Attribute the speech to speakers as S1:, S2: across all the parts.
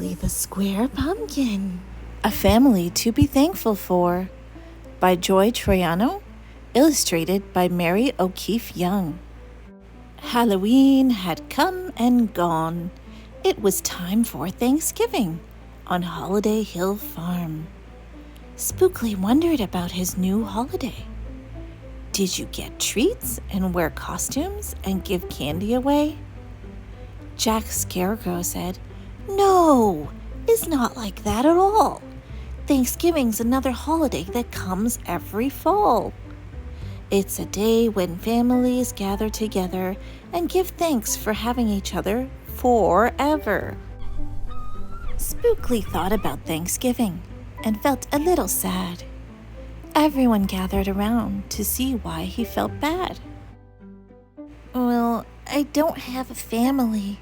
S1: Spookley the Square Pumpkin, A Family to be Thankful For, by Troiano, illustrated by Mary O'Keefe Young. Halloween had come and gone. It was time for Thanksgiving on Holiday Hill Farm. Spookley wondered about his new holiday. Did you get treats and wear costumes and give candy away? Jack Scarecrow said, "No, it's not like that at all. Thanksgiving's another holiday that comes every fall. It's a day when families gather together and give thanks for having each other forever." Spookley thought about Thanksgiving and felt a little sad. Everyone gathered around to see why he felt bad. "Well, I don't have a family,"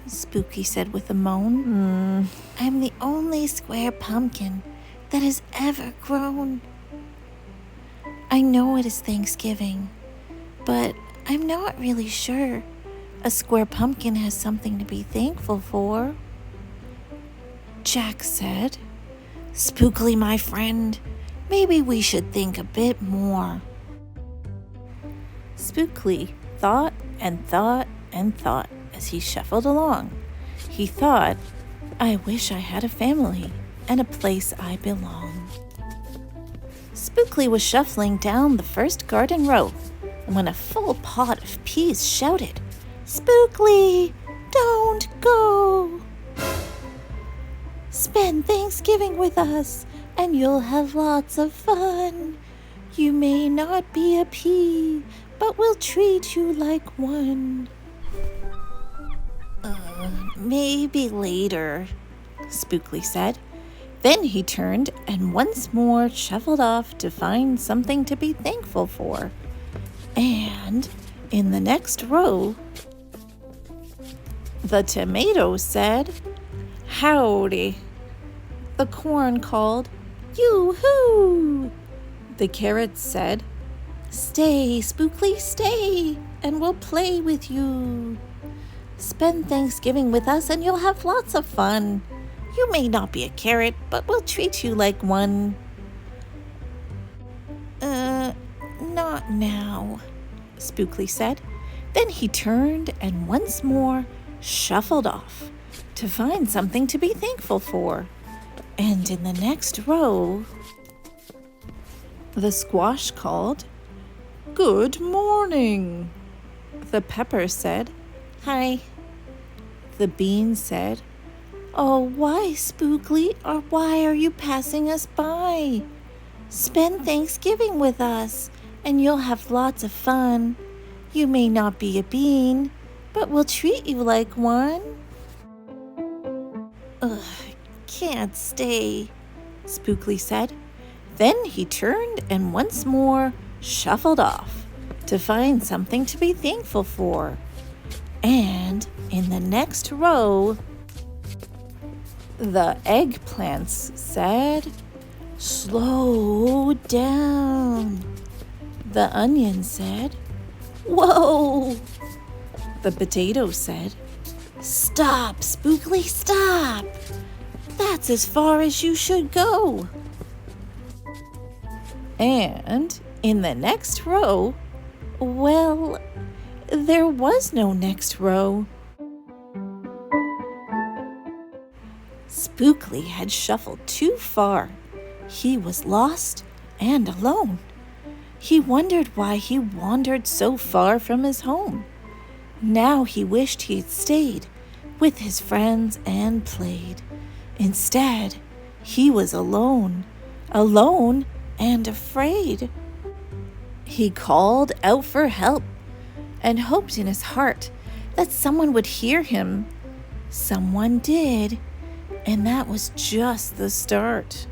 S1: Spooky said with a moan. "I'm the only square pumpkin that has ever grown. I know it is Thanksgiving, but I'm not really sure a square pumpkin has something to be thankful for." Jack said, "Spookley, my friend, maybe we should think a bit more." Spookley thought and thought and thought as he shuffled along. He thought, "I wish I had a family and a place I belong." Spookley was shuffling down the first garden row when a full pot of peas shouted, "Spookley, don't go! Spend Thanksgiving with us and you'll have lots of fun. You may not be a pea, but we'll treat you like one." Maybe later," Spookley said. Then he turned and once more shuffled off to find something to be thankful for. And in the next row, the tomato said, "Howdy." The corn called, "Yoo-hoo!" The carrots said, "Stay, Spookley, stay, and we'll play with you. Spend Thanksgiving with us and you'll have lots of fun. You may not be a carrot, but we'll treat you like one." Not now," Spookley said. Then he turned and once more shuffled off to find something to be thankful for. And in the next row, the squash called, "Good morning." The pepper said, "Hi." The bean said, "Oh, why, Spookley, or why are you passing us by? Spend Thanksgiving with us, and you'll have lots of fun. You may not be a bean, but we'll treat you like one." "Can't stay," Spookley said. Then he turned and once more shuffled off to find something to be thankful for. And in the next row, the eggplants said, "Slow down." The onion said, "Whoa." The potato said, "Stop, Spookley, stop. That's as far as you should go." And in the next row, well, there was no next row. Spookley had shuffled too far. He was lost and alone. He wondered why he wandered so far from his home. Now he wished he'd stayed with his friends and played. Instead, he was alone and afraid. He called out for help and hoped in his heart that someone would hear him. Someone did, and that was just the start.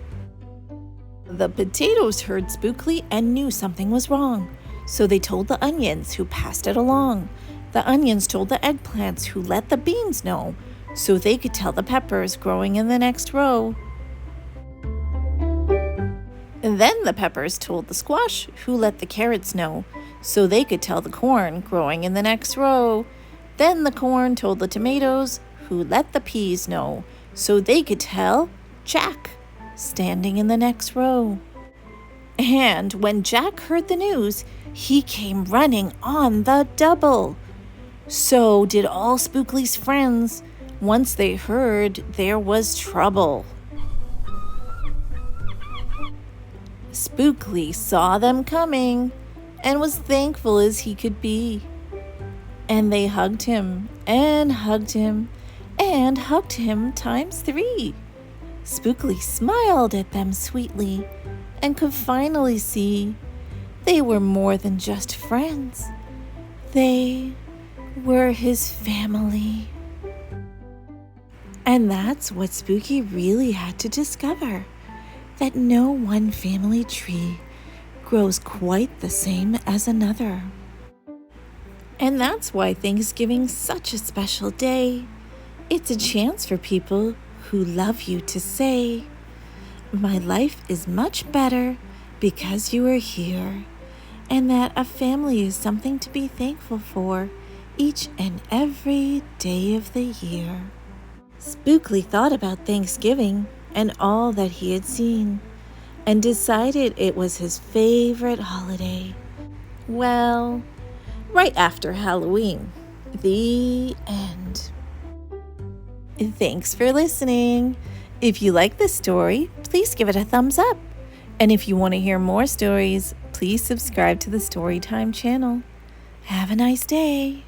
S1: The potatoes heard Spookley and knew something was wrong, so they told the onions, who passed it along. The onions told the eggplants, who let the beans know, so they could tell the peppers growing in the next row. And then the peppers told the squash, who let the carrots know, so they could tell the corn growing in the next row. Then the corn told the tomatoes, who let the peas know, so they could tell Jack, standing in the next row. And when Jack heard the news, he came running on the double. So did all Spookley's friends once they heard there was trouble. Spookley saw them coming and was thankful as he could be. And they hugged him and hugged him and hugged him times 3. Spookley smiled at them sweetly and could finally see they were more than just friends. They were his family. And that's what Spooky really had to discover, that no one family tree grows quite the same as another. And that's why Thanksgiving's such a special day. It's a chance for people who love you to say, "My life is much better because you are here," and that a family is something to be thankful for each and every day of the year. Spookley thought about Thanksgiving and all that he had seen, and decided it was his favorite holiday. Well, right after Halloween. The end. Thanks for listening. If you like this story, please give it a thumbs up. And if you want to hear more stories, please subscribe to the Storytime channel. Have a nice day.